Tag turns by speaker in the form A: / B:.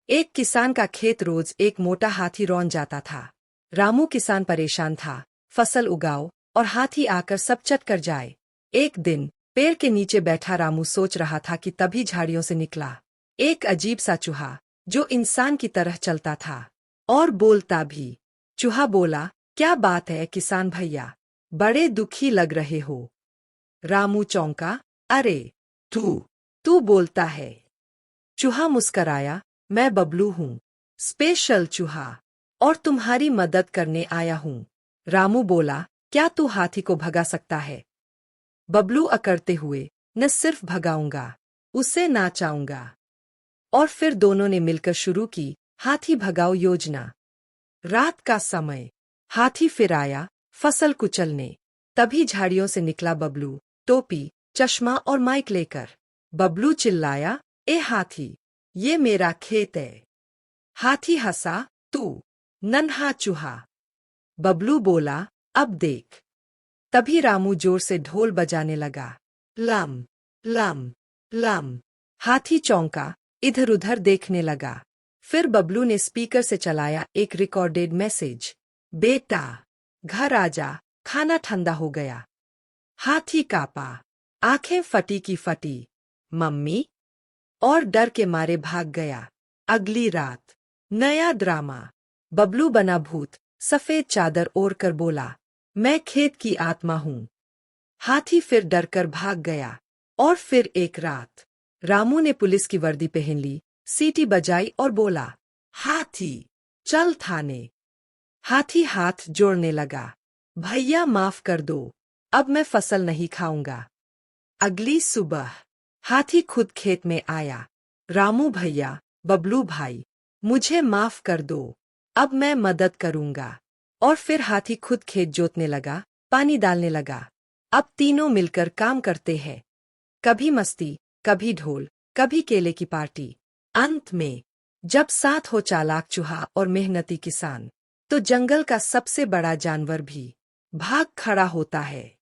A: एक किसान का खेत रोज एक मोटा हाथी रौंद जाता था। रामू किसान परेशान था, फसल उगाओ और हाथी आकर सब चट कर जाए। एक दिन पेड़ के नीचे बैठा रामू सोच रहा था कि तभी झाड़ियों से निकला एक अजीब सा चूहा, जो इंसान की तरह चलता था और बोलता भी। चूहा बोला, क्या बात है किसान भैया, बड़े दुखी लग रहे हो। रामू चौंका, अरे तू बोलता है। चूहा मुस्कराया, मैं बबलू हूँ, स्पेशल चूहा, और तुम्हारी मदद करने आया हूँ। रामू बोला, क्या तू हाथी को भगा सकता है? बबलू अकड़ते हुए, न सिर्फ भगाऊंगा, उसे नाचाऊंगा। और फिर दोनों ने मिलकर शुरू की हाथी भगाओ योजना। रात का समय, हाथी फिर आया फसल कुचलने। तभी झाड़ियों से निकला बबलू, टोपी, चश्मा और माइक लेकर। बबलू चिल्लाया, ए हाथी, ये मेरा खेत है। हाथी हंसा, तू नन्हा चूहा। बबलू बोला, अब देख। तभी रामू जोर से ढोल बजाने लगा, लम लम लम। हाथी चौंका, इधर उधर देखने लगा। फिर बबलू ने स्पीकर से चलाया एक रिकॉर्डेड मैसेज, बेटा घर आजा, खाना ठंडा हो गया। हाथी कांपा, आंखें फटी की फटी। मम्मी? और डर के मारे भाग गया। अगली रात नया ड्रामा। बबलू बना भूत, सफेद चादर ओढ़ कर बोला, मैं खेत की आत्मा हूँ। हाथी फिर डरकर भाग गया। और फिर एक रात रामू ने पुलिस की वर्दी पहन ली, सीटी बजाई और बोला, हाथी चल थाने। हाथी हाथ जोड़ने लगा, भैया माफ कर दो, अब मैं फसल नहीं खाऊंगा। अगली सुबह हाथी खुद खेत में आया, रामू भैया, बबलू भाई, मुझे माफ कर दो, अब मैं मदद करूंगा। और फिर हाथी खुद खेत जोतने लगा, पानी डालने लगा। अब तीनों मिलकर काम करते हैं, कभी मस्ती, कभी ढोल, कभी केले की पार्टी। अंत में जब साथ हो चालाक चूहा और मेहनती किसान, तो जंगल का सबसे बड़ा जानवर भी भाग खड़ा होता है।